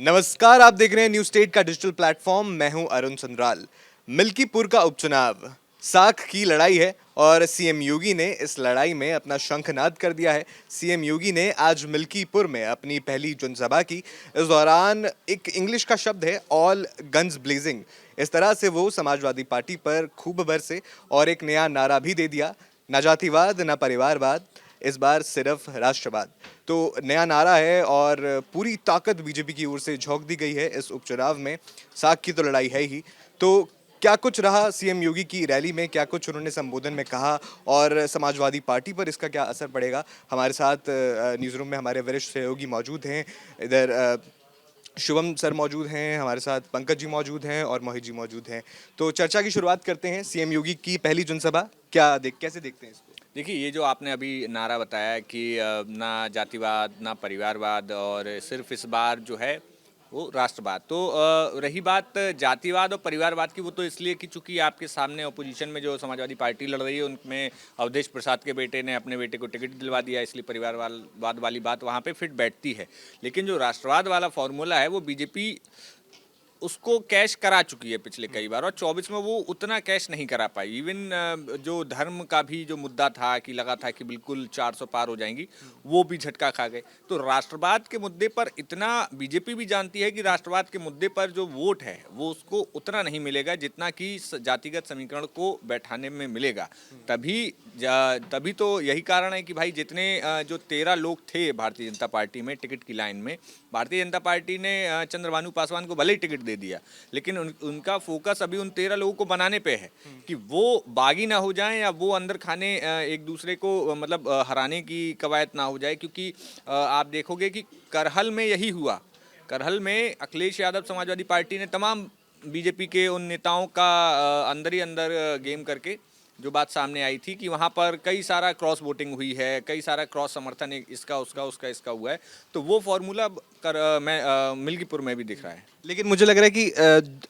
नमस्कार, आप देख रहे हैं न्यूज स्टेट का डिजिटल प्लेटफॉर्म। मैं हूं अरुण संद्राल। मिल्कीपुर का उपचुनाव साख की लड़ाई है और सीएम योगी ने इस लड़ाई में अपना शंखनाद कर दिया है। सीएम योगी ने आज मिल्कीपुर में अपनी पहली जनसभा की। इस दौरान एक इंग्लिश का शब्द है, ऑल गन्स ब्लेजिंग। इस तरह से वो समाजवादी पार्टी पर खूब बरसे और एक नया नारा भी दे दिया, न जातिवाद न परिवारवाद, इस बार सिर्फ राष्ट्रवाद। तो नया नारा है और पूरी ताकत बीजेपी की ओर से झोंक दी गई है इस उपचुनाव में। साख की तो लड़ाई है ही। तो क्या कुछ रहा सीएम योगी की रैली में, क्या कुछ उन्होंने संबोधन में कहा और समाजवादी पार्टी पर इसका क्या असर पड़ेगा। हमारे साथ न्यूज़ रूम में हमारे वरिष्ठ सहयोगी मौजूद हैं। इधर शुभम सर मौजूद हैं, हमारे साथ पंकज जी मौजूद हैं और मोहित जी मौजूद हैं। तो चर्चा की शुरुआत करते हैं। सीएम योगी की पहली जनसभा कैसे देखते हैं इसको? देखिए, ये जो आपने अभी नारा बताया कि ना जातिवाद ना परिवारवाद और सिर्फ इस बार जो है वो राष्ट्रवाद। तो रही बात जातिवाद और परिवारवाद की, वो तो इसलिए कि चूंकि आपके सामने अपोजिशन में जो समाजवादी पार्टी लड़ रही है उनमें अवधेश प्रसाद के बेटे ने अपने बेटे को टिकट दिलवा दिया, इसलिए परिवारवाद वाली बात वहाँ पे फिट बैठती है। लेकिन जो राष्ट्रवाद वाला फॉर्मूला है वो बीजेपी उसको कैश करा चुकी है पिछले कई बार, और 24 में वो उतना कैश नहीं करा पाई। इवन जो धर्म का भी जो मुद्दा था कि लगा था कि बिल्कुल 400 पार हो जाएंगी, वो भी झटका खा गए। तो राष्ट्रवाद के मुद्दे पर इतना बीजेपी भी जानती है कि राष्ट्रवाद के मुद्दे पर जो वोट है वो उसको उतना नहीं मिलेगा जितना कि जातिगत समीकरण को बैठाने में मिलेगा। तभी तो यही कारण है कि भाई जितने जो 13 लोग थे भारतीय जनता पार्टी में टिकट की लाइन में, भारतीय जनता पार्टी ने चंद्रभानु पासवान को भले ही टिकट दे दिया, लेकिन उनका फोकस अभी उन 13 लोगों को बनाने पे है कि वो बागी ना हो जाएं या वो अंदर खाने एक दूसरे को मतलब हराने की कवायद ना हो जाए। क्योंकि आप देखोगे कि करहल में यही हुआ। करहल में अखिलेश यादव समाजवादी पार्टी ने तमाम बीजेपी के उन नेताओं का अंदर ही अंदर गेम करके जो बात सामने आई थी कि वहाँ पर कई सारा क्रॉस वोटिंग हुई है, कई सारा क्रॉस समर्थन इसका उसका उसका इसका हुआ है। तो वो फॉर्मूला मिल्कीपुर में भी दिख रहा है। लेकिन मुझे लग रहा है कि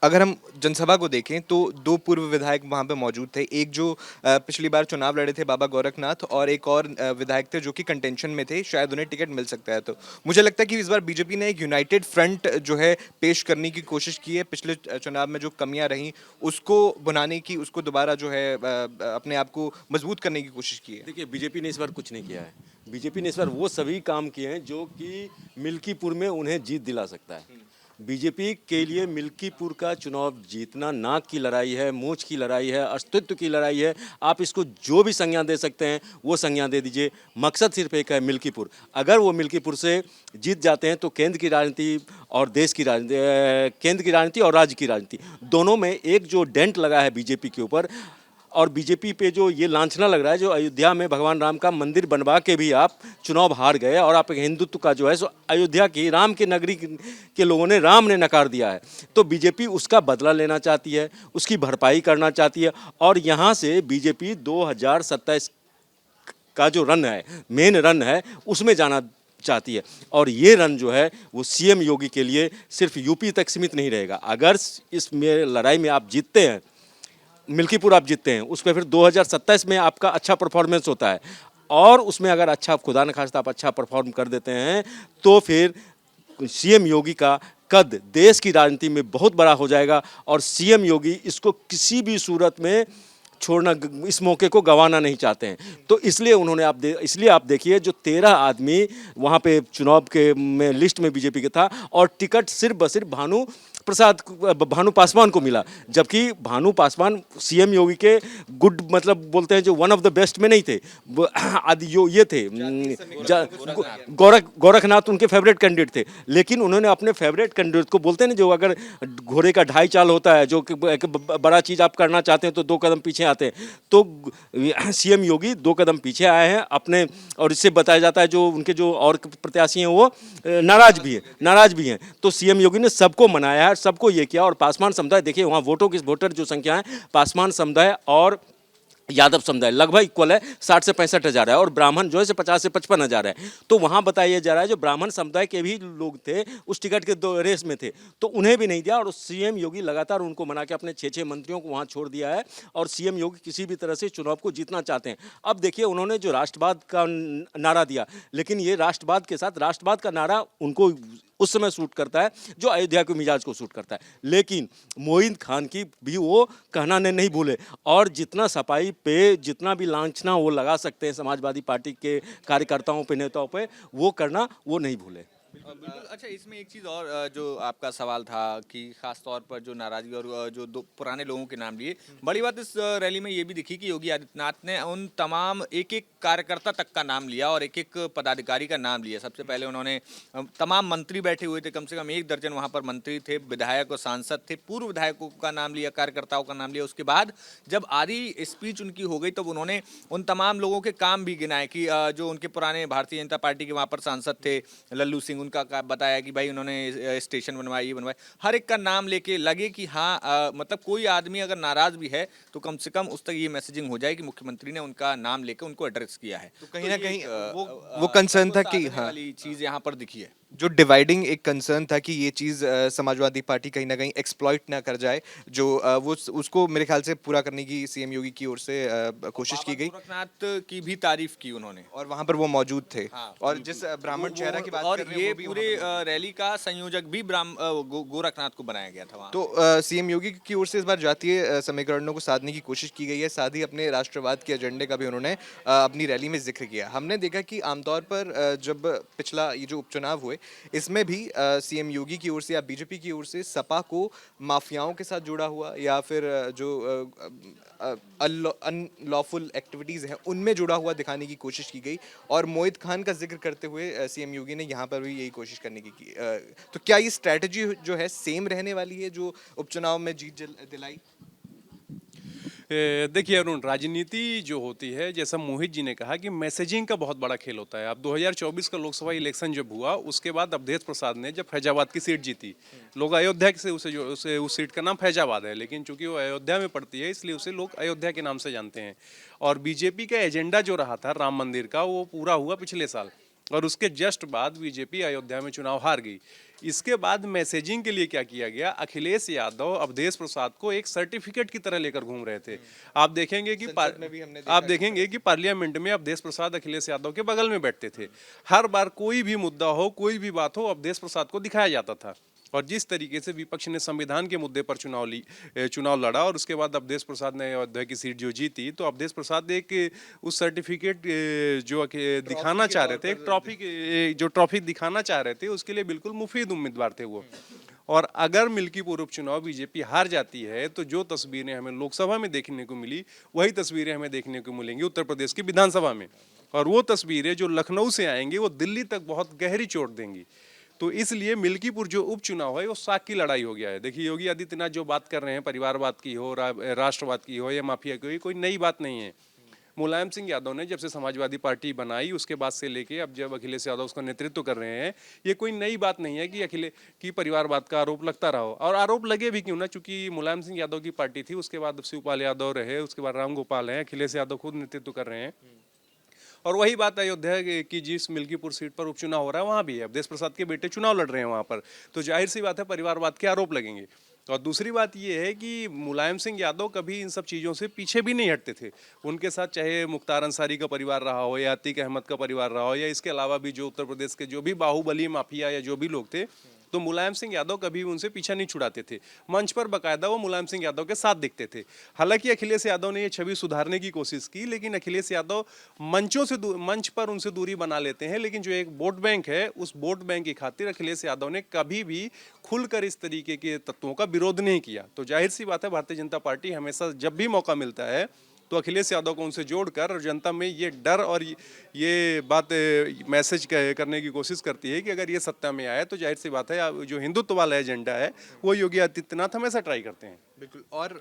अगर हम जनसभा को देखें तो दो पूर्व विधायक वहां पे मौजूद थे। एक जो पिछली बार चुनाव लड़े थे, बाबा गोरखनाथ, और एक और विधायक थे जो कि कंटेंशन में थे, शायद उन्हें टिकट मिल सकता है। तो मुझे लगता है कि इस बार बीजेपी ने एक यूनाइटेड फ्रंट जो है पेश करने की कोशिश की है। पिछले चुनाव में जो कमियां रहीं उसको बनाने की, उसको दोबारा जो है अपने आप को मजबूत करने की कोशिश की है। देखिए, बीजेपी ने इस बार कुछ नहीं किया है। बीजेपी ने इस बार वो सभी काम किए हैं जो कि मिल्कीपुर में उन्हें जीत दिला सकता है। बीजेपी के लिए मिल्कीपुर का चुनाव जीतना नाक की लड़ाई है, मूंछ की लड़ाई है, अस्तित्व की लड़ाई है। आप इसको जो भी संज्ञा दे सकते हैं वो संज्ञा दे दीजिए। मकसद सिर्फ एक है, मिल्कीपुर। अगर वो मिल्कीपुर से जीत जाते हैं तो केंद्र की राजनीति और देश की राजनीति, केंद्र की राजनीति और राज्य की राजनीति दोनों में एक जो डेंट लगा है बीजेपी के ऊपर, और बीजेपी पे जो ये लांछना लग रहा है, जो अयोध्या में भगवान राम का मंदिर बनवा के भी आप चुनाव हार गए और आप हिंदुत्व का जो है सो अयोध्या की राम की नगरी के लोगों ने, राम ने नकार दिया है। तो बीजेपी उसका बदला लेना चाहती है, उसकी भरपाई करना चाहती है। और यहाँ से बीजेपी 2027 का जो रन है, मेन रन है, उसमें जाना चाहती है। और ये रन जो है वो सीएम योगी के लिए सिर्फ यूपी तक सीमित नहीं रहेगा। अगर इस लड़ाई में आप जीतते हैं, मिल्कीपुर आप जीतते हैं, उसमें फिर 2027 में आपका अच्छा परफॉर्मेंस होता है, और उसमें अगर अच्छा, खुदा न खास्ता, आप अच्छा परफॉर्म कर देते हैं तो फिर सीएम योगी का कद देश की राजनीति में बहुत बड़ा हो जाएगा। और सीएम योगी इसको किसी भी सूरत में छोड़ना, इस मौके को गंवाना नहीं चाहते हैं। तो इसलिए उन्होंने इसलिए आप देखिए, जो 13 आदमी वहाँ पे चुनाव के में लिस्ट में बीजेपी के था, और टिकट सिर्फ ब सिर्फ भानु पासवान को मिला। जबकि भानु पासवान सीएम योगी के गुड, मतलब बोलते हैं जो वन ऑफ द बेस्ट में नहीं थे, आदि ये थे, गोरखनाथ उनके फेवरेट कैंडिडेट थे। लेकिन उन्होंने अपने फेवरेट कैंडिडेट को, बोलते हैं ना, जो अगर घोड़े का 2.5 चाल होता है, जो एक बड़ा चीज़ आप करना चाहते हैं तो 2 कदम पीछे आते हैं, तो सीएम योगी 2 कदम पीछे आए हैं अपने। और इससे बताया जाता है जो उनके जो और प्रत्याशी हैं वो नाराज भी हैं। तो सीएम योगी ने सबको मनाया है, सबको ये किया। और पासवान समुदाय, देखिए वहाँ वोटर जो संख्या है, पासवान समुदाय और यादव समुदाय लगभग इक्वल है, 60 से 65 हज़ार है, और ब्राह्मण जो है 50 से 55 हज़ार है। तो वहाँ बताया जा रहा है जो ब्राह्मण समुदाय के भी लोग थे उस टिकट के 2 रेस में थे, तो उन्हें भी नहीं दिया। और सीएम योगी लगातार उनको मना के अपने 6 मंत्रियों को वहाँ छोड़ दिया है। और सीएम योगी किसी भी तरह से चुनाव को जीतना चाहते हैं। अब देखिए, उन्होंने जो राष्ट्रवाद का नारा दिया, लेकिन ये राष्ट्रवाद के साथ, राष्ट्रवाद का नारा उनको उस समय सूट करता है, जो अयोध्या के मिजाज को सूट करता है। लेकिन मोइन खान की भी वो कहना नहीं भूले, और जितना सफाई पे जितना भी लांछना वो लगा सकते हैं समाजवादी पार्टी के कार्यकर्ताओं पे, नेताओं पे, वो करना वो नहीं भूले। बिल्कुल। अच्छा, इसमें एक चीज़ और जो आपका सवाल था कि खास तौर पर जो नाराजगी और जो दो पुराने लोगों के नाम लिए, बड़ी बात इस रैली में ये भी दिखी कि योगी आदित्यनाथ ने उन तमाम एक एक कार्यकर्ता तक का नाम लिया और एक एक पदाधिकारी का नाम लिया। सबसे पहले उन्होंने तमाम मंत्री बैठे हुए थे, कम से कम 1 दर्जन वहाँ पर मंत्री थे, विधायक और सांसद थे, पूर्व विधायकों का नाम लिया, कार्यकर्ताओं का नाम लिया। उसके बाद जब आधी स्पीच उनकी हो गई तब उन्होंने उन तमाम लोगों के काम भी गिनाए कि जो उनके पुराने भारतीय जनता पार्टी के वहाँ पर सांसद थे, लल्लू सिंह, उनका बताया कि भाई उन्होंने स्टेशन बनवाया, ये बनवाया, हर एक का नाम लेके लगे कि हाँ मतलब कोई आदमी अगर नाराज भी है तो कम से कम उस तक ये मैसेजिंग हो जाए कि मुख्यमंत्री ने उनका नाम लेकर उनको एड्रेस किया है। तो कहीं ना ये कहीं एक, वो कंसर्न था कि साधने हाँ, वाली चीज यहाँ पर दिखी है। जो डिवाइडिंग एक कंसर्न था कि ये चीज़ समाजवादी पार्टी कहीं ना कहीं एक्सप्लॉइट ना कर जाए, जो वो उसको मेरे ख्याल से पूरा करने की सीएम योगी की ओर से कोशिश की बाबा गई। गोरखनाथ की भी तारीफ की उन्होंने। और वहां पर वो मौजूद थे। हाँ, और जिस ब्राह्मण चेहरा की बात और कर रहे हैं ये वो भी वहाँ पूरे पर मौजूद थे। रैली का संयोजक भी गोरखनाथ को बनाया गया था वहाँ। तो सीएम योगी की ओर से इस बार जातीय समीकरणों को साधने की कोशिश की गई है, साथ ही अपने राष्ट्रवाद के एजेंडे का भी उन्होंने अपनी रैली में जिक्र किया। हमने देखा कि आमतौर पर जब पिछला ये जो उपचुनाव हुए, इसमें भी सीएम योगी की ओर से या बीजेपी की ओर से सपा को माफियाओं के साथ जुड़ा हुआ या फिर जो अनलॉफुल एक्टिविटीज़ हैं उनमें जुड़ा हुआ दिखाने की कोशिश की गई। और मोहित खान का जिक्र करते हुए सीएम योगी ने यहाँ पर भी यही कोशिश करने की। तो क्या ये स्ट्रैटेजी जो है सेम रहने वाली है जो उपचुनाव में जीत दिलाई? देखिए अरुण, राजनीति जो होती है, जैसा मोहित जी ने कहा कि मैसेजिंग का बहुत बड़ा खेल होता है। अब 2024 का लोकसभा इलेक्शन जब हुआ उसके बाद अवधेश प्रसाद ने जब फैजाबाद की सीट जीती, लोग अयोध्या से उसे उस सीट का नाम फैजाबाद है, लेकिन चूंकि वो अयोध्या में पड़ती है इसलिए उसे लोग अयोध्या के नाम से जानते हैं। और बीजेपी का एजेंडा जो रहा था राम मंदिर का, वो पूरा हुआ पिछले साल, और उसके जस्ट बाद बीजेपी अयोध्या में चुनाव हार गई। इसके बाद मैसेजिंग के लिए क्या किया गया, अखिलेश यादव अवधेश प्रसाद को एक सर्टिफिकेट की तरह लेकर घूम रहे थे। आप देखेंगे कि पार्लियामेंट में अवधेश प्रसाद अखिलेश यादव के बगल में बैठते थे। हर बार कोई भी मुद्दा हो, कोई भी बात हो, अवधेश प्रसाद को दिखाया जाता था। और जिस तरीके से विपक्ष ने संविधान के मुद्दे पर चुनाव लड़ा और उसके बाद अवधेश प्रसाद ने अयोध्या की सीट जो जीती, तो अवधेश प्रसाद एक उस सर्टिफिकेट जो दिखाना चाह रहे थे, एक ट्रॉफी दिखाना चाह रहे थे, उसके लिए बिल्कुल मुफीद उम्मीदवार थे वो। और अगर मिल्कीपुर उपचुनाव बीजेपी हार जाती है तो जो तस्वीरें हमें लोकसभा में देखने को मिली वही तस्वीरें हमें देखने को मिलेंगी उत्तर प्रदेश की विधानसभा में। और वो तस्वीरें जो लखनऊ से आएंगी वो दिल्ली तक बहुत गहरी चोट देंगी। तो इसलिए मिल्कीपुर जो उपचुनाव है वो साख की लड़ाई हो गया है। देखिए योगी आदित्यनाथ जो बात कर रहे हैं, परिवारवाद की हो, राष्ट्रवाद की हो या माफिया की हो, ये कोई नई बात नहीं है। मुलायम सिंह यादव ने जब से समाजवादी पार्टी बनाई उसके बाद से लेके अब जब अखिलेश यादव उसका नेतृत्व कर रहे हैं, ये कोई नई बात नहीं है कि परिवारवाद का आरोप लगता रहा हो। और आरोप लगे भी क्यों ना, चूंकि मुलायम सिंह यादव की पार्टी थी, उसके बाद शिवपाल यादव रहे, उसके बाद राम गोपाल हैं, अखिलेश यादव खुद नेतृत्व कर रहे हैं। और वही बात अयोध्या की जिस मिल्कीपुर सीट पर उपचुनाव हो रहा है वहाँ भी है, अवधेश प्रसाद के बेटे चुनाव लड़ रहे हैं वहाँ पर, तो जाहिर सी बात है परिवारवाद के आरोप लगेंगे। और दूसरी बात ये है कि मुलायम सिंह यादव कभी इन सब चीज़ों से पीछे भी नहीं हटते थे। उनके साथ चाहे मुख्तार अंसारी का परिवार रहा हो या अतीक अहमद का परिवार रहा हो या इसके अलावा भी जो उत्तर प्रदेश के जो भी बाहुबली माफिया या जो भी लोग थे, तो मुलायम सिंह यादव कभी भी उनसे पीछा नहीं छुड़ाते थे। मंच पर बाकायदा वो मुलायम सिंह यादव के साथ दिखते थे। हालांकि अखिलेश यादव ने ये छवि सुधारने की कोशिश की, लेकिन अखिलेश यादव मंच पर उनसे दूरी बना लेते हैं, लेकिन जो एक वोट बैंक है उस वोट बैंक की खातिर अखिलेश यादव ने कभी भी खुलकर इस तरीके के तत्वों का विरोध नहीं किया। तो जाहिर सी बात है भारतीय जनता पार्टी हमेशा जब भी मौका मिलता है तो अखिलेश यादव को उनसे जोड़कर जनता में ये डर और ये बात मैसेज करने की कोशिश करती है कि अगर ये सत्ता में आए तो जाहिर सी बात है जो हिंदुत्व वाला एजेंडा है वो योगी आदित्यनाथ हमेशा ट्राई करते हैं। बिल्कुल। और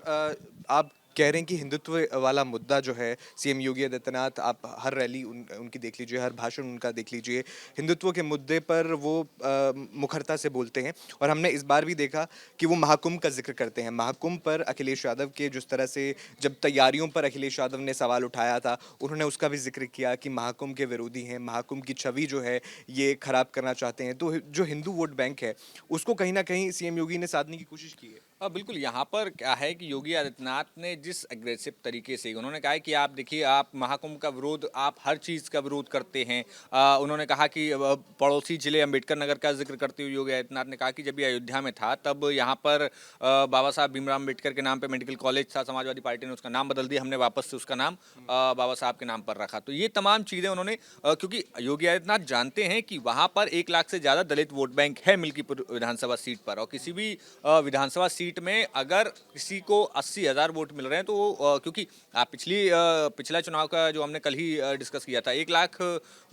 आप कह रहे हैं कि हिंदुत्व वाला मुद्दा जो है सीएम योगी आदित्यनाथ, आप हर रैली उनकी देख लीजिए, हर भाषण उनका देख लीजिए, हिंदुत्व के मुद्दे पर वो मुखरता से बोलते हैं। और हमने इस बार भी देखा कि वो महाकुंभ का जिक्र करते हैं। महाकुंभ पर अखिलेश यादव के जिस तरह से जब तैयारियों पर अखिलेश यादव ने सवाल उठाया था, उन्होंने उसका भी जिक्र किया कि महाकुंभ के विरोधी हैं, महाकुंभ की छवि जो है ये खराब करना चाहते हैं। तो जो हिंदू वोट बैंक है उसको कहीं ना कहीं सीएम योगी ने साधने की कोशिश की है। बिल्कुल। यहाँ पर क्या है कि योगी आदित्यनाथ ने जिस एग्रेसिव तरीके से उन्होंने कहा है कि आप देखिए, आप महाकुंभ का विरोध, आप हर चीज़ का विरोध करते हैं। उन्होंने कहा कि पड़ोसी जिले अंबेडकर नगर का जिक्र करते हुए योगी आदित्यनाथ ने कहा कि जब ये अयोध्या में था तब यहाँ पर बाबा साहब भीमराव अंबेडकर के नाम पे मेडिकल कॉलेज था, समाजवादी पार्टी ने उसका नाम बदल दिया, हमने वापस से उसका नाम बाबा साहब के नाम पर रखा। तो ये तमाम चीज़ें उन्होंने क्योंकि योगी आदित्यनाथ जानते हैं कि वहाँ पर 1 लाख से ज़्यादा दलित वोट बैंक है मिल्कीपुर विधानसभा सीट पर, और किसी भी विधानसभा सीट में अगर किसी को 80,000 वोट मिल रहे हैं तो वो क्योंकि आप पिछला चुनाव का जो हमने कल ही डिस्कस किया था, 1 लाख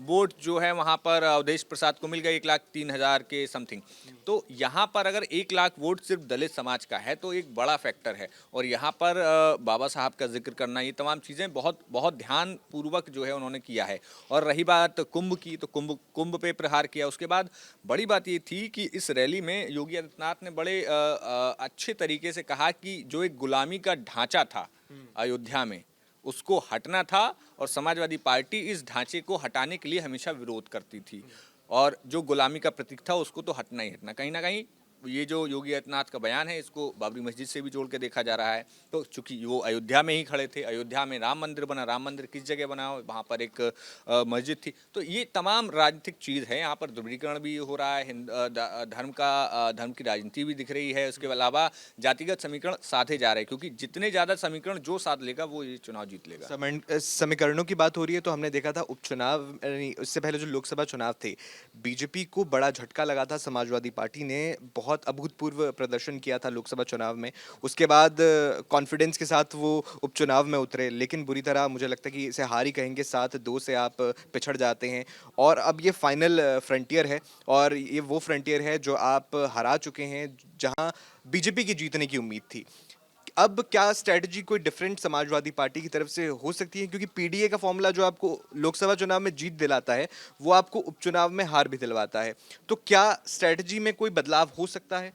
वोट जो है वहाँ पर अवधेश प्रसाद को मिल गया 1,03,000 के समथिंग। तो यहाँ पर अगर 1 लाख वोट सिर्फ दलित समाज का है तो एक बड़ा फैक्टर है, और यहाँ पर बाबा साहब का जिक्र करना, ये तमाम चीज़ें बहुत बहुत ध्यान पूर्वक जो है उन्होंने किया है। और रही बात कुंभ की, तो कुंभ पे प्रहार किया। उसके बाद बड़ी बात ये थी कि इस रैली में योगी आदित्यनाथ ने बड़े अच्छे तरीके से कहा कि जो एक गुलामी का ढांचा था अयोध्या में, उसको हटना था, और समाजवादी पार्टी इस ढांचे को हटाने के लिए हमेशा विरोध करती थी, और जो गुलामी का प्रतीक था उसको तो हटना ही हटना। कहीं ना कहीं ये जो योगी आदित्यनाथ का बयान है, इसको बाबरी मस्जिद से भी जोड़ के देखा जा रहा है। तो चूंकि वो अयोध्या में ही खड़े थे, अयोध्या में राम मंदिर बना, राम मंदिर किस जगह बना, वहाँ पर एक मस्जिद थी, तो ये तमाम राजनीतिक चीज़ है। यहाँ पर ध्रुवीकरण भी हो रहा है, धर्म की राजनीति भी दिख रही है। उसके अलावा जातिगत समीकरण साधे जा रहे हैं, क्योंकि जितने ज़्यादा समीकरण जो साध लेगा वो ये चुनाव जीत लेगा। समीकरणों की बात हो रही है तो हमने देखा था उपचुनाव, उससे पहले जो लोकसभा चुनाव थे, बीजेपी को बड़ा झटका लगा था। समाजवादी पार्टी ने बहुत अभूतपूर्व प्रदर्शन किया था लोकसभा चुनाव में, उसके बाद कॉन्फिडेंस के साथ वो उपचुनाव में उतरे, लेकिन बुरी तरह मुझे लगता है कि इसे हार ही कहेंगे, 7-2 से आप पिछड़ जाते हैं। और अब ये फाइनल फ्रंटियर है, और ये वो फ्रंटियर है जो आप हरा चुके हैं, जहां बीजेपी की जीतने की उम्मीद थी। अब क्या स्ट्रेटजी कोई डिफरेंट समाजवादी पार्टी की तरफ से हो सकती है, क्योंकि पीडीए का फॉर्मूला जो आपको लोकसभा चुनाव में जीत दिलाता है वो आपको उपचुनाव में हार भी दिलवाता है। तो क्या स्ट्रेटजी में कोई बदलाव हो सकता है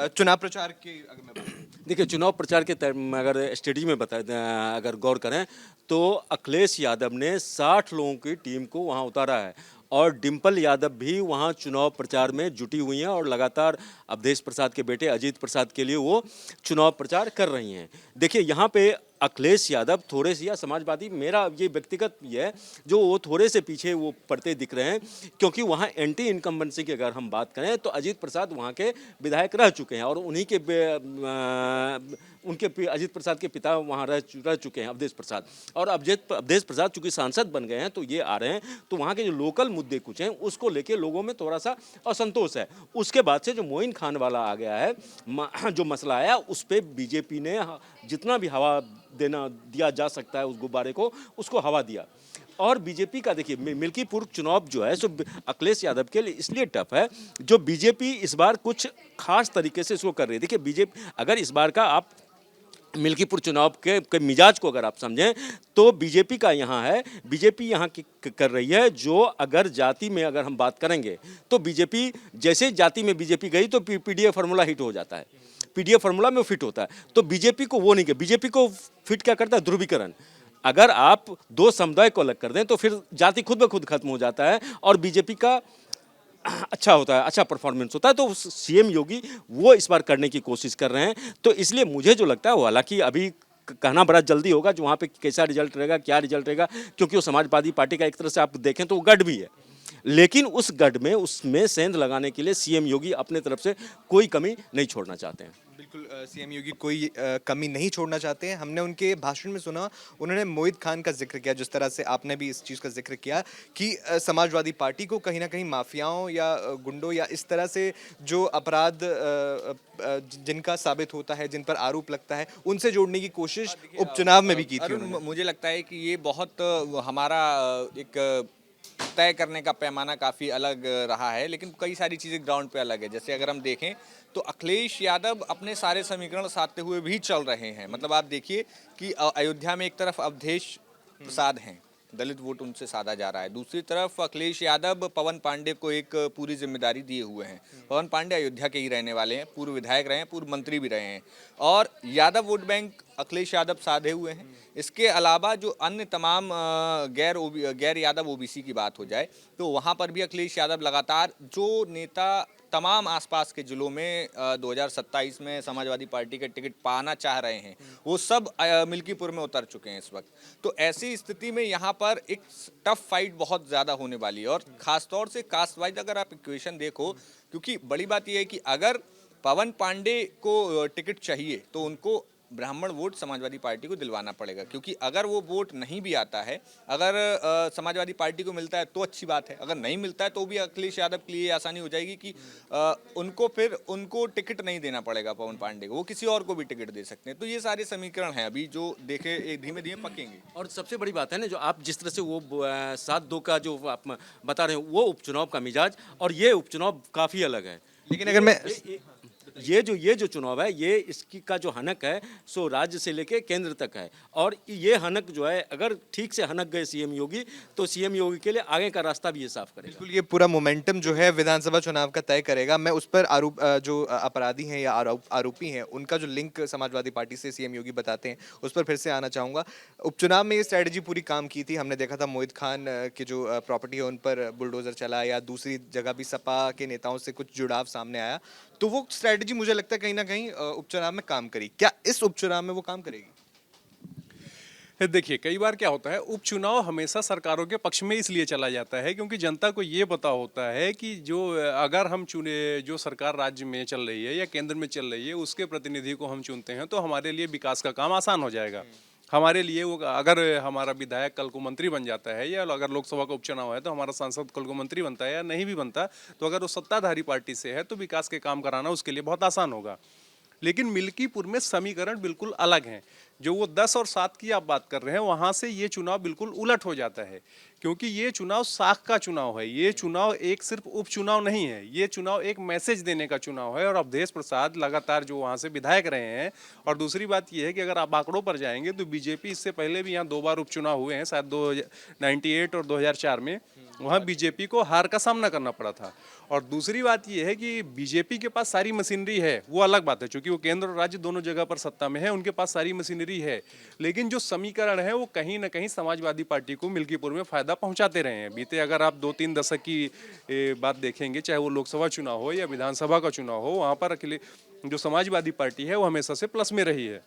चुनाव प्रचार के, अगर मैं बात करूं? देखिए, चुनाव प्रचार के अगर स्ट्रेटजी में अगर गौर करें तो अखिलेश यादव ने 60 लोगों की टीम को वहाँ उतारा है, और डिम्पल यादव भी वहाँ चुनाव प्रचार में जुटी हुई हैं, और लगातार अवधेश प्रसाद के बेटे अजीत प्रसाद के लिए वो चुनाव प्रचार कर रही हैं। देखिए, यहाँ पे अखिलेश यादव थोड़े से, या समाजवादी, मेरा ये व्यक्तिगत ये है, जो वो थोड़े से पीछे वो पड़ते दिख रहे हैं, क्योंकि वहाँ एंटी इनकम्बेंसी की अगर हम बात करें तो अजीत प्रसाद वहाँ के विधायक रह चुके हैं, और उन्हीं के अजीत प्रसाद के पिता वहाँ रह चुके हैं, अवधेश प्रसाद। और अवधेश प्रसाद चूंकि सांसद बन गए हैं तो ये आ रहे हैं, तो वहाँ के जो लोकल मुद्दे कुछ हैं उसको लेके लोगों में थोड़ा सा असंतोष है। उसके बाद से जो मोइन खान वाला आ गया है, जो मसला आया, उस पर बीजेपी ने जितना भी हवा दिया जा सकता है उस गुब्बारे को, उसको हवा दिया। और बीजेपी का देखिए, मिल्कीपुर चुनाव जो है सो अखिलेश यादव के लिए इसलिए टफ है, जो बीजेपी इस बार कुछ खास तरीके से इसको कर रही है। देखिए, बीजेपी अगर इस बार का आप मिल्कीपुर चुनाव के मिजाज को अगर आप समझें तो बीजेपी का यहाँ है, बीजेपी यहाँ की कर रही है, जो अगर जाति में अगर हम बात करेंगे तो बीजेपी जैसे जाति में बीजेपी गई तो पीडीए फार्मूला हिट हो जाता है, पीडीए फार्मूला में फिट होता है। तो बीजेपी को वो नहीं किया, बीजेपी को फिट क्या करता है, ध्रुवीकरण। अगर आप 2 समुदाय को अलग कर दें तो फिर जाति खुद ब खुद खत्म हो जाता है, और बीजेपी का अच्छा होता है, अच्छा परफॉर्मेंस होता है। तो सीएम योगी वो इस बार करने की कोशिश कर रहे हैं। तो इसलिए मुझे जो लगता है, वो हालांकि अभी कहना बड़ा जल्दी होगा जो वहाँ पे कैसा रिजल्ट रहेगा, क्या रिजल्ट रहेगा, क्योंकि वो समाजवादी पार्टी का एक तरह से आप देखें तो वो गढ़ भी है, लेकिन उस गढ़ में उसमें सेंध लगाने के लिए सीएम योगी अपने तरफ से कोई कमी नहीं छोड़ना चाहते हैं। बिल्कुल, सीएम योगी कोई कमी नहीं छोड़ना चाहते हैं। हमने उनके भाषण में सुना, उन्होंने मोहित खान का जिक्र किया, जिस तरह से आपने भी इस चीज़ का जिक्र किया कि समाजवादी पार्टी को कहीं ना कहीं माफियाओं या गुंडों या इस तरह से जो अपराध जिनका साबित होता है, जिन पर आरोप लगता है, उनसे जोड़ने की कोशिश उपचुनाव में भी की थी उन्होंने। मुझे लगता है कि ये बहुत हमारा एक तय करने का पैमाना काफ़ी अलग रहा है, लेकिन कई सारी चीज़ें ग्राउंड पे अलग है। जैसे अगर हम देखें तो अखिलेश यादव अपने सारे समीकरण साधते हुए भी चल रहे हैं। मतलब आप देखिए कि अयोध्या में एक तरफ अवधेश प्रसाद हैं, दलित वोट उनसे साधा जा रहा है, दूसरी तरफ अखिलेश यादव पवन पांडे को एक पूरी जिम्मेदारी दिए हुए हैं। पवन पांडे अयोध्या के ही रहने वाले हैं, पूर्व विधायक रहे हैं, पूर्व मंत्री भी रहे हैं, और यादव वोट बैंक अखिलेश यादव साधे हुए हैं। इसके अलावा जो अन्य तमाम गैर यादव ओबीसी की बात हो जाए तो वहाँ पर भी अखिलेश यादव लगातार जो नेता तमाम आसपास के जिलों में 2027 में समाजवादी पार्टी के टिकट पाना चाह रहे हैं, वो सब मिल्कीपुर में उतर चुके हैं इस वक्त। तो ऐसी स्थिति में यहाँ पर एक टफ फाइट बहुत ज़्यादा होने वाली है, और ख़ासतौर से कास्ट वाइज अगर आप इक्वेशन देखो, क्योंकि बड़ी बात यह है कि अगर पवन पांडे को टिकट चाहिए तो उनको ब्राह्मण वोट समाजवादी पार्टी को दिलवाना पड़ेगा, क्योंकि अगर वो वोट नहीं भी आता है, अगर समाजवादी पार्टी को मिलता है तो अच्छी बात है, अगर नहीं मिलता है तो भी अखिलेश यादव के लिए आसानी हो जाएगी कि उनको टिकट नहीं देना पड़ेगा पवन पांडे को, वो किसी और को भी टिकट दे सकते हैं। तो ये सारे समीकरण हैं अभी जो देखे धीमे धीमे पकेंगे। और सबसे बड़ी बात है ना, जो आप जिस तरह से वो 7-2 का जो आप बता रहे हो, वो उपचुनाव का मिजाज और ये उपचुनाव काफ़ी अलग है। लेकिन अगर मैं ये जो चुनाव है, ये इसकी का जो हनक है सो राज्य से लेके केंद्र तक है, और ये हनक जो है अगर ठीक से हनक गए सीएम योगी, तो सीएम योगी के लिए आगे का रास्ता भी ये साफ करेगा। बिल्कुल, ये पूरा मोमेंटम जो है विधानसभा चुनाव का तय करेगा। मैं उस पर जो अपराधी हैं या आरोपी हैं, उनका जो लिंक समाजवादी पार्टी से सीएम योगी बताते हैं, उस पर फिर से आना चाहूँगा। उपचुनाव में ये स्ट्रैटेजी पूरी काम की थी। हमने देखा था मोहित खान की जो प्रॉपर्टी है उन पर बुलडोजर चला, या दूसरी जगह भी सपा के नेताओं से कुछ जुड़ाव सामने आया, तो वो स्ट्रैटेजी मुझे लगता है कहीं ना कहीं उपचुनाव में काम करी। क्या इस उपचुनाव में वो काम करेगी? देखिए, कई बार क्या होता है, उपचुनाव हमेशा सरकारों के पक्ष में इसलिए चला जाता है क्योंकि जनता को ये पता होता है कि जो अगर हम चुने, जो सरकार राज्य में चल रही है या केंद्र में चल रही है, उसके प्रतिनिधि को हम चुनते हैं तो हमारे लिए विकास का काम आसान हो जाएगा। हमारे लिए वो, अगर हमारा विधायक कल को मंत्री बन जाता है, या अगर लोकसभा का उपचुनाव है तो हमारा सांसद कल को मंत्री बनता है या नहीं भी बनता, तो अगर वो सत्ताधारी पार्टी से है तो विकास के काम कराना उसके लिए बहुत आसान होगा। लेकिन मिल्कीपुर में समीकरण बिल्कुल अलग हैं। जो वो 10 और 7 की आप बात कर रहे हैं, वहाँ से ये चुनाव बिल्कुल उलट हो जाता है, क्योंकि ये चुनाव साख का चुनाव है। ये चुनाव एक सिर्फ उपचुनाव नहीं है, ये चुनाव एक मैसेज देने का चुनाव है। और अवधेश प्रसाद लगातार जो वहाँ से विधायक रहे हैं, और दूसरी बात ये है कि अगर आप आंकड़ों पर जाएंगे तो बीजेपी इससे पहले भी यहाँ 2 बार उपचुनाव हुए हैं, शायद 1998 और 2004 में, वहाँ बीजेपी को हार का सामना करना पड़ा था। और दूसरी बात यह है कि बीजेपी के पास सारी मशीनरी है, वो अलग बात है, क्योंकि वो केंद्र और राज्य दोनों जगह पर सत्ता में है, उनके पास सारी मशीनरी है। लेकिन जो समीकरण है वो कहीं ना कहीं समाजवादी पार्टी को मिल्कीपुर में फायदा पहुंचाते रहे हैं। बीते अगर आप 2-3 दशक की बात देखेंगे, चाहे वो लोकसभा चुनाव हो या विधानसभा का चुनाव हो, वहाँ पर जो समाजवादी पार्टी है वो हमेशा से प्लस में रही है।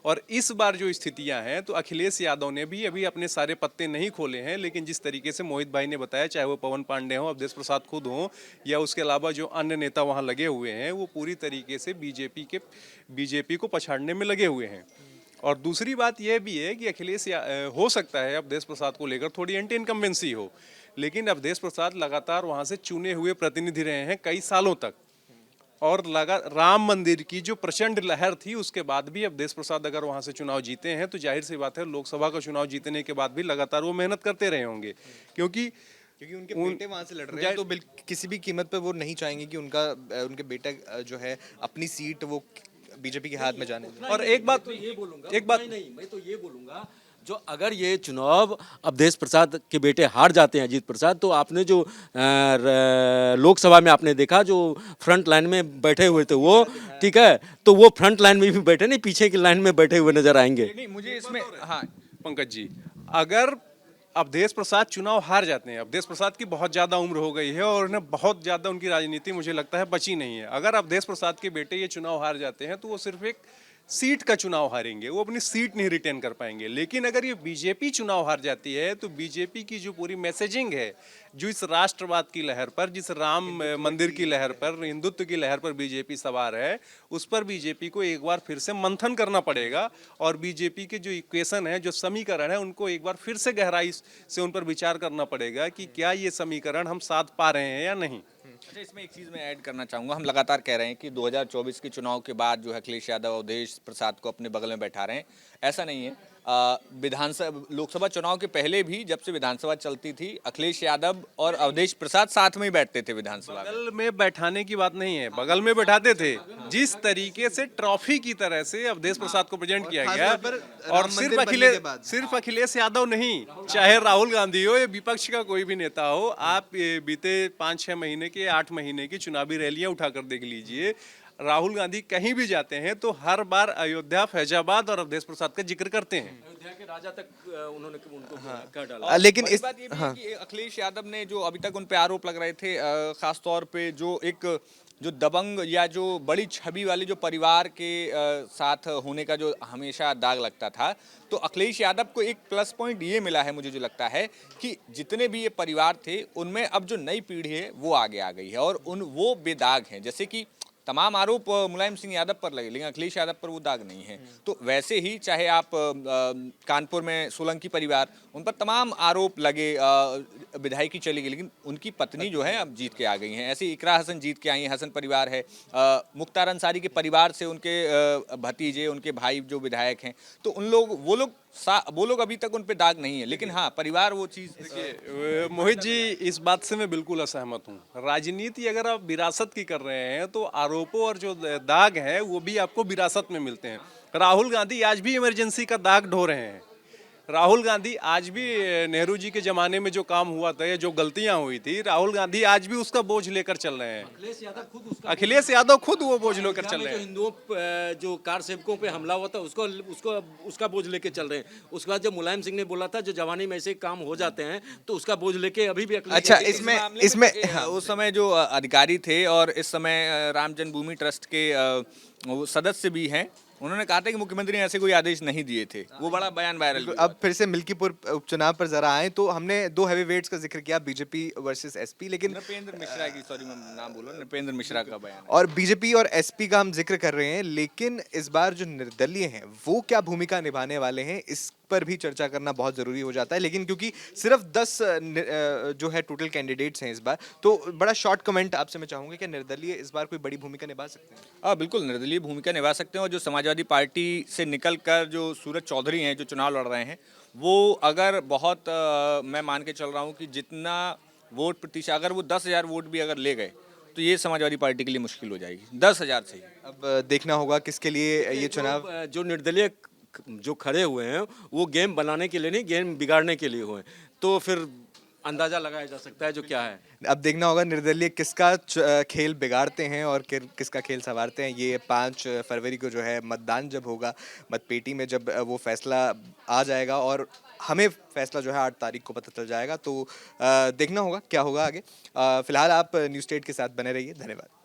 और इस बार जो स्थितियां हैं, तो अखिलेश यादव ने भी अभी अपने सारे पत्ते नहीं खोले हैं, लेकिन जिस तरीके से मोहित भाई ने बताया, चाहे वो पवन पांडे हो, अवधेश प्रसाद खुद हो, या उसके अलावा जो अन्य नेता वहां लगे हुए हैं, वो पूरी तरीके से बीजेपी को पछाड़ने में लगे हुए हैं। और दूसरी बात यह भी है कि हो सकता है अवधेश प्रसाद को लेकर थोड़ी एंटी इनकम्बेंसी हो, लेकिन अवधेश प्रसाद लगातार वहाँ से चुने हुए प्रतिनिधि रहे हैं कई सालों तक, और राम मंदिर की जो प्रचंड लहर थी उसके बाद भी अवधेश प्रसाद अगर वहां से चुनाव जीते हैं, तो जाहिर सी बात है लोकसभा का चुनाव जीतने के बाद भी लगातार वो मेहनत करते रहे होंगे, क्योंकि उनके बेटे वहां से लड़ रहे हैं, तो किसी भी कीमत पर वो नहीं चाहेंगे कि उनके बेटा जो है अपनी सीट वो बीजेपी के हाथ में जाने। और एक बात नहीं, मैं तो ये बोलूंगा, जो अगर ये चुनाव अवधेश प्रसाद के बेटे हार जाते हैं, अजीत प्रसाद, तो आपने जो लोकसभा में आपने देखा जो फ्रंट लाइन में बैठे हुए थे वो, ठीक है, तो वो फ्रंट लाइन में भी बैठे नहीं, पीछे की लाइन में बैठे हुए नजर आएंगे। नहीं, मुझे इसमें, हाँ पंकज जी, अगर अवधेश प्रसाद चुनाव हार जाते हैं, अवधेश प्रसाद की बहुत ज़्यादा उम्र हो गई है और उन्हें बहुत ज़्यादा उनकी राजनीति मुझे लगता है बची नहीं है। अगर अवधेश प्रसाद के बेटे ये चुनाव हार जाते हैं तो वो सिर्फ एक सीट का चुनाव हारेंगे, वो अपनी सीट नहीं रिटेन कर पाएंगे। लेकिन अगर ये बीजेपी चुनाव हार जाती है तो बीजेपी की जो पूरी मैसेजिंग है, जो इस राष्ट्रवाद की लहर पर, जिस राम मंदिर की लहर पर, हिंदुत्व की लहर पर बीजेपी सवार है, उस पर बीजेपी को एक बार फिर से मंथन करना पड़ेगा। और बीजेपी के जो इक्वेशन है, जो समीकरण है, उनको एक बार फिर से गहराई से उन पर विचार करना पड़ेगा कि क्या ये समीकरण हम साध पा रहे हैं या नहीं। अच्छा, इसमें एक चीज़ मैं ऐड करना चाहूँगा। हम लगातार कह रहे हैं कि 2024 के चुनाव के बाद जो है अखिलेश यादव अवधेश प्रसाद को अपने बगल में बैठा रहे हैं, ऐसा नहीं है। विधानसभा लोकसभा चुनाव के पहले भी जब से विधानसभा चलती थी, अखिलेश यादव और अवधेश प्रसाद साथ में ही बैठते थे विधानसभा में। बगल में बैठाने की बात नहीं है, बगल में बैठाते थे, जिस तरीके से ट्रॉफी की तरह से अवधेश प्रसाद को प्रेजेंट किया खास गया, तौर पर और राम मंदिर बनने के बाद। सिर्फ अखिलेश यादव नहीं, चाहे राहुल गांधी हो या विपक्ष का कोई भी नेता हो, आप ये बीते 5-6 महीने के 8 महीने की चुनावी रैलियां उठाकर देख लीजिए, राहुल गांधी कहीं भी जाते हैं तो हर बार अयोध्या, फैजाबाद और अवधेश प्रसाद का जिक्र करते हैं। अयोध्या के राजा तक उन्होंने उनको कह डाला। लेकिन बड़ी इस बात ये भी है कि अखिलेश यादव ने जो अभी तक उन पे आरोप लग रहे थे, खास तौर पे जो एक जो दबंग या जो बड़ी छवि वाले जो परिवार के साथ होने का जो हमेशा दाग लगता था, तो अखिलेश यादव को एक प्लस पॉइंट ये मिला है, मुझे जो लगता है कि जितने भी ये परिवार थे उनमें अब जो नई पीढ़ी है वो आगे आ गई है और वो बेदाग हैं। जैसे कि तमाम आरोप मुलायम सिंह यादव पर लगे, लेकिन अखिलेश यादव पर वो दाग नहीं है। तो वैसे ही चाहे आप कानपुर में सोलंकी परिवार, उन पर तमाम आरोप लगे, विधायकी चली गई, लेकिन उनकी पत्नी जो है अब जीत के आ गई हैं। ऐसे इकरा हसन जीत के आई हैं, हसन परिवार है, मुख्तार अंसारी के परिवार से उनके भतीजे, उनके भाई जो विधायक हैं, तो वो लोग अभी तक उन पे दाग नहीं है, लेकिन हाँ परिवार वो चीज़। मोहित जी, इस बात से मैं बिल्कुल असहमत हूँ। राजनीति अगर आप विरासत की कर रहे हैं तो आरोपों और जो दाग है वो भी आपको विरासत में मिलते हैं। राहुल गांधी आज भी इमरजेंसी का दाग ढो रहे हैं। राहुल गांधी आज भी नेहरू जी के जमाने में जो काम हुआ था या जो गलतियां हुई थी, राहुल गांधी आज भी उसका बोझ लेकर चल रहे हैं। अखिलेश यादव खुद वो बोझ लेकर चल रहे हैं। हिंदुओं जो कार सेवकों पे हमला हुआ था उसका बोझ लेके चल रहे हैं। उसके बाद जब मुलायम सिंह ने बोला था जो जवानी में ऐसे काम हो जाते हैं तो उसका बोझ लेके अभी भी अच्छा, इसमें उस समय जो अधिकारी थे और इस समय राम जन्मभूमि ट्रस्ट के वो सदस्य भी हैं, उन्होंने कहा था कि मुख्यमंत्री ने ऐसे कोई आदेश नहीं दिए थे। वो बड़ा बयान वायरल हुआ। अब फिर से मिल्कीपुर उपचुनाव पर जरा आए तो हमने दो हैवी वेट्स का जिक्र किया, बीजेपी वर्सेस एसपी, लेकिन नृपेंद्र मिश्रा की, सॉरी मैं नाम बोला, नृपेंद्र मिश्रा का बयान है। और बीजेपी और एसपी का हम जिक्र कर रहे हैं, लेकिन इस बार जो निर्दलीय हैं वो क्या भूमिका निभाने वाले हैं, इस पर भी चर्चा करना बहुत जरूरी हो जाता है। लेकिन क्योंकि सिर्फ 10 जो है टोटल कैंडिडेट्स हैं इस बार, तो बड़ा शॉर्ट कमेंट आपसे मैं चाहूंगा कि निर्दलीय इस बार कोई बड़ी भूमिका निभा सकते हैं? हाँ बिल्कुल, निर्दलीय भूमिका निभा सकते हैं। और जो समाजवादी पार्टी से निकलकर जो सूरज चौधरी हैं जो चुनाव लड़ रहे हैं, वो अगर बहुत मैं मान के चल रहा हूँ कि जितना वोट प्रतिशत, अगर वो 10,000 वोट भी अगर ले गए तो ये समाजवादी पार्टी के लिए मुश्किल हो जाएगी। 10,000 से ही। अब देखना होगा किसके लिए ये चुनाव। जो निर्दलीय जो खड़े हुए हैं वो गेम बनाने के लिए नहीं, गेम बिगाड़ने के लिए हुए हैं। तो फिर अंदाजा लगाया जा सकता है जो क्या है। अब देखना होगा निर्दलीय किसका खेल बिगाड़ते हैं और किसका खेल संवारते हैं। ये 5 फरवरी को जो है मतदान जब होगा, मतपेटी में जब वो फैसला आ जाएगा और हमें फैसला जो है 8 तारीख को पता चल जाएगा, तो देखना होगा क्या होगा आगे। फिलहाल आप न्यूज़ स्टेट के साथ बने रहिए। धन्यवाद।